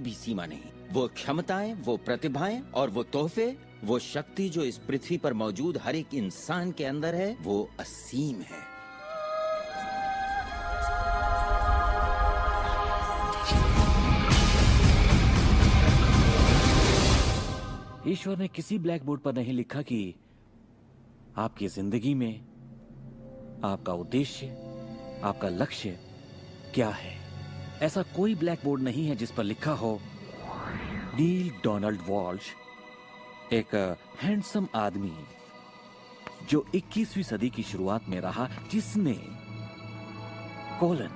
भी सीमा नहीं। वो क्षमताएं, वो प्रतिभाएं और वो तोहफे, वो शक्ति जो इस पृथ्वी पर मौजूद हर एक इंसान के अंदर है, वो असीम है। ईश्वर ने किसी ब्लैक बोर्ड पर नहीं लिखा कि आपकी जिंदगी में आपका उद्देश्य, आपका लक्ष्य क्या है। ऐसा कोई ब्लैक बोर्ड नहीं है जिस पर लिखा हो नील डोनाल्ड वॉल्श, एक हैंडसम आदमी जो 21वीं सदी की शुरुआत में रहा, जिसने कोलन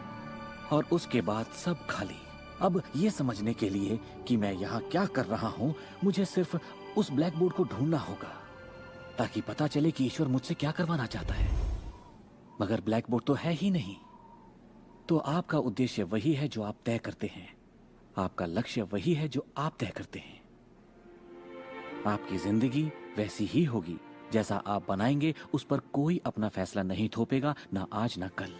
और उसके बाद सब खाली। अब यह समझने के लिए कि मैं यहां क्या कर रहा हूं, मुझे सिर्फ उस ब्लैक बोर्ड को ढूंढना होगा ताकि पता चले कि ईश्वर मुझसे क्या करवाना चाहता है। मगर ब्लैक बोर्ड तो है ही नहीं। तो आपका उद्देश्य वही है जो आप तय करते हैं, आपका लक्ष्य वही है जो आप तय करते हैं। आपकी जिंदगी वैसी ही होगी जैसा आप बनाएंगे। उस पर कोई अपना फैसला नहीं थोपेगा, ना आज ना कल।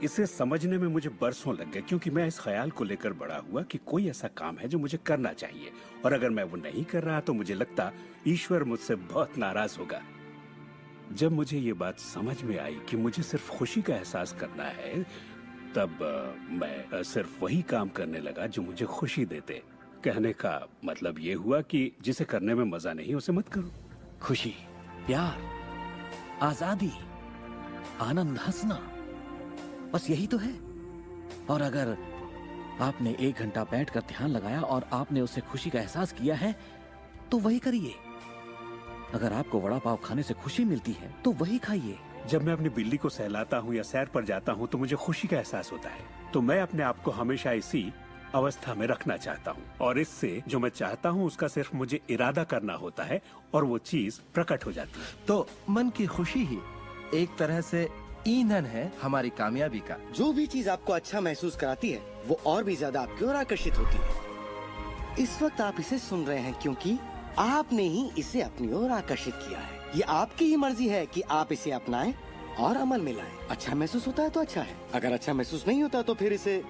इसे समझने में मुझे बरसों लग गए, क्योंकि मैं इस ख्याल को लेकर बड़ा हुआ कि कोई ऐसा काम है जो मुझे करना चाहिए, और अगर मैं वो नहीं कर रहा तो मुझे लगता ईश्वर मुझसे बहुत नाराज होगा। जब मुझे ये बात समझ में आई कि मुझे सिर्फ खुशी का एहसास करना है, तब मैं सिर्फ वही काम करने लगा जो मुझे खुशी देते। कहने का मतलब ये हुआ कि जिसे करने में मजा नहीं उसे मत करो। खुशी, प्यार, आजादी, आनंद, हंसना, बस यही तो है। और अगर आपने 1 घंटा बैठकर ध्यान लगाया और आपने उससे खुशी का एहसास किया है तो वही करिए। अगर आपको वड़ा पाव खाने से खुशी मिलती है तो वही खाइए। जब मैं अपनी बिल्ली को सहलाता हूँ या सैर पर जाता हूँ तो मुझे खुशी का एहसास होता है। तो मैं अपने आप को हमेशा इसी अवस्था में रखना चाहता हूँ, और इससे जो मैं चाहता हूँ उसका सिर्फ मुझे इरादा करना होता है और वो चीज प्रकट हो जाती है। तो मन की खुशी ही एक तरह से ईंधन है हमारी कामयाबी का। जो भी चीज आपको अच्छा महसूस कराती है वो और भी ज्यादा आपकी ओर आकर्षित होती है। इस वक्त आप इसे सुन रहे हैं क्योंकि आपने ही इसे अपनी ओर आकर्षित किया है। ये आपकी ही मर्जी है कि आप इसे अपनाएं और अमल में लाएं। अच्छा महसूस होता है तो अच्छा है, अगर अच्छा महसूस नहीं होता तो फिर इसे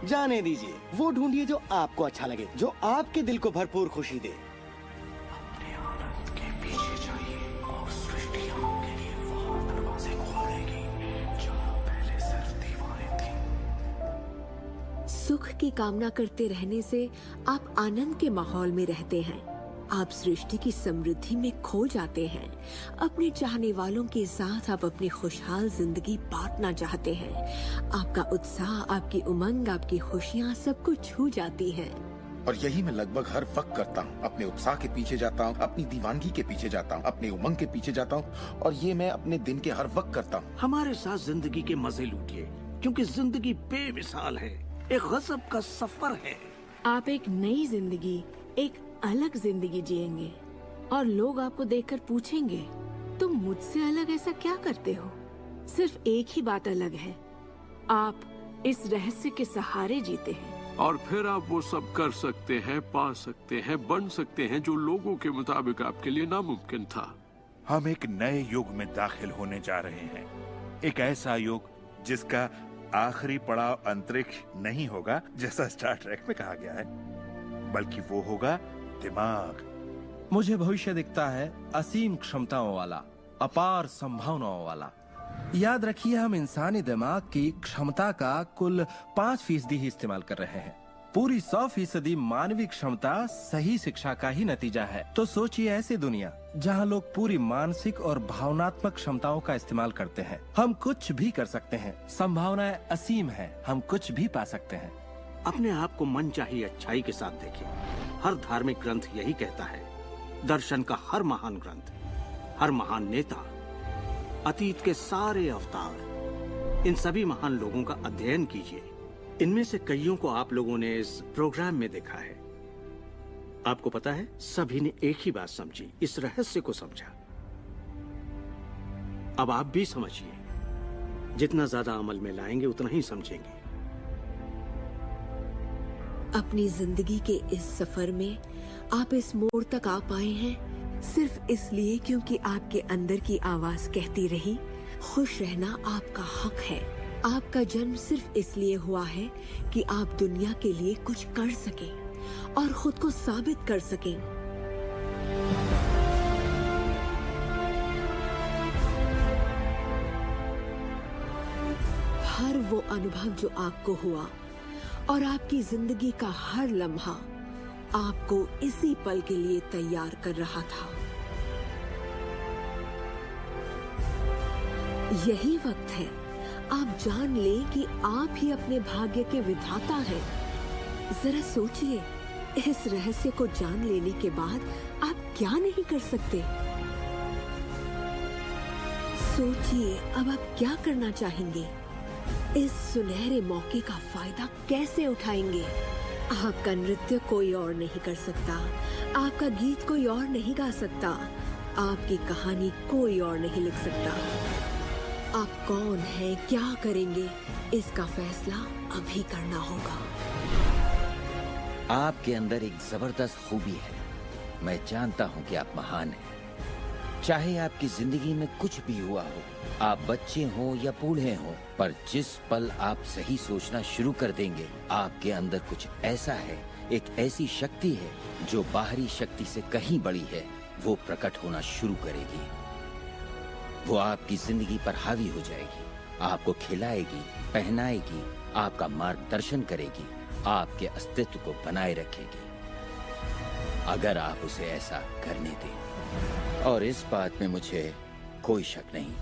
जाने दीजिए। वो ढूंढिए जो आपको अच्छा लगे, जो आपके दिल को भरपूर खुशी दे। अपने आनंद के पीछे जाइए और सृष्टि आपके लिए वो दरवाजे खोलेगी जहां पहले सिर्फ दीवारें थीं। सुख की कामना करते रहने से आप आनंद के माहौल में रहते हैं। आप सृष्टि की समृद्धि में खो जाते हैं। अपने चाहने वालों के साथ आप अपनी खुशहाल जिंदगी बांटना चाहते हैं। आपका उत्साह, आपकी उमंग, आपकी खुशियाँ सब कुछ छू जाती हैं। और यही मैं लगभग हर वक्त करता हूँ। अपने उत्साह के पीछे जाता हूँ, अपनी दीवानगी के पीछे जाता हूँ, अपनी उमंग के पीछे जाता हूँ, और ये मैं अपने दिन के हर वक्त करता हूँ। हमारे साथ जिंदगी के मजे लूटिए, क्योंकि जिंदगी बेमिसाल है, एक गजब का सफर है। आप एक नई जिंदगी, एक अलग जिंदगी जिएंगे और लोग आपको देखकर पूछेंगे, तुम मुझसे अलग ऐसा क्या करते हो? सिर्फ एक ही बात अलग है, आप इस रहस्य के सहारे जीते हैं। और फिर आप वो सब कर सकते हैं, पा सकते हैं, बन सकते हैं जो लोगों के मुताबिक आपके लिए नामुमकिन था। हम एक नए युग में दाखिल होने जा रहे हैं। एक ऐसा युग जिसका आखिरी पड़ाव अंतरिक्ष नहीं होगा जैसा स्टार ट्रेक में कहा गया है, बल्कि वो होगा दिमाग। मुझे भविष्य दिखता है असीम क्षमताओं वाला, अपार संभावनाओं वाला। याद रखिए, हम इंसानी दिमाग की क्षमता का कुल 5% ही इस्तेमाल कर रहे हैं। पूरी 100% मानवीय क्षमता सही शिक्षा का ही नतीजा है। तो सोचिए ऐसी दुनिया जहां लोग पूरी मानसिक और भावनात्मक क्षमताओं का इस्तेमाल करते हैं। हम कुछ भी कर सकते हैं, संभावनाएं असीम है, हम कुछ भी पा सकते हैं। अपने आप को मनचाही अच्छाई के साथ देखिए। हर धार्मिक ग्रंथ यही कहता है। दर्शन का हर महान ग्रंथ, हर महान नेता, अतीत के सारे अवतार, इन सभी महान लोगों का अध्ययन कीजिए। इनमें से कईयों को आप लोगों ने इस प्रोग्राम में देखा है। आपको पता है, सभी ने एक ही बात समझी, इस रहस्य को समझा। अब आप भी समझिए। जितना ज्यादा अमल में लाएंगे उतना ही समझेंगे। अपनी जिंदगी के इस सफर में आप इस मोड़ तक आ पाए हैं सिर्फ इसलिए क्योंकि आपके अंदर की आवाज कहती रही, खुश रहना आपका हक है। आपका जन्म सिर्फ इसलिए हुआ है कि आप दुनिया के लिए कुछ कर सकें। और खुद को साबित कर सकें। हर वो अनुभव जो आपको हुआ और आपकी जिंदगी का हर लम्हा आपको इसी पल के लिए तैयार कर रहा था। यही वक्त है आप जान लें कि आप ही अपने भाग्य के विधाता हैं। जरा सोचिए, इस रहस्य को जान लेने के बाद आप क्या नहीं कर सकते। सोचिए, अब आप क्या करना चाहेंगे? इस सुनहरे मौके का फायदा कैसे उठाएंगे? आपका नृत्य कोई और नहीं कर सकता, आपका गीत कोई और नहीं गा सकता, आपकी कहानी कोई और नहीं लिख सकता। आप कौन हैं, क्या करेंगे, इसका फैसला अभी करना होगा। आपके अंदर एक जबरदस्त खूबी है। मैं जानता हूं कि आप महान हैं। चाहे आपकी जिंदगी में कुछ भी हुआ हो, आप बच्चे हो या बूढ़े हो, पर जिस पल आप सही सोचना शुरू कर देंगे, आपके अंदर कुछ ऐसा है, एक ऐसी शक्ति है जो बाहरी शक्ति से कहीं बड़ी है, वो प्रकट होना शुरू करेगी। वो आपकी जिंदगी पर हावी हो जाएगी, आपको खिलाएगी, पहनाएगी, आपका मार्गदर्शन करेगी, आपके अस्तित्व को बनाए रखेगी, अगर आप उसे ऐसा करने दें। और इस बात में मुझे कोई शक नहीं।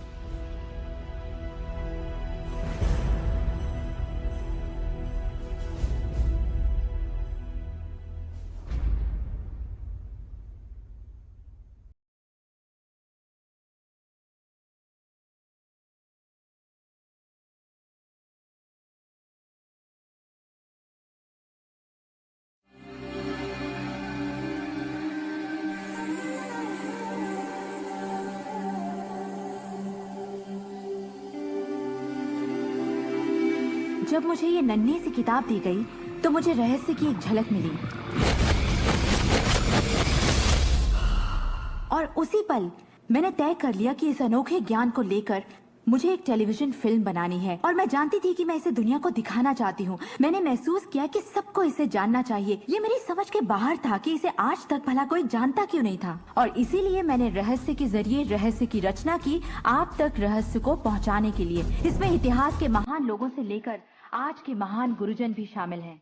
जब मुझे ये नन्ही सी किताब दी गई तो मुझे रहस्य की एक झलक मिली और उसी पल मैंने तय कर लिया कि इस अनोखे ज्ञान को लेकर मुझे एक टेलीविजन फिल्म बनानी है। और मैं जानती थी कि मैं इसे दुनिया को दिखाना चाहती हूँ। मैंने महसूस किया कि सबको इसे जानना चाहिए। ये मेरी समझ के बाहर था कि इसे आज तक भला कोई जानता क्यों नहीं था। और इसीलिए मैंने रहस्य के जरिए रहस्य की रचना की, आप तक रहस्य को पहुँचाने के लिए। इसमें इतिहास के महान लोगों से लेकर आज के महान गुरुजन भी शामिल हैं।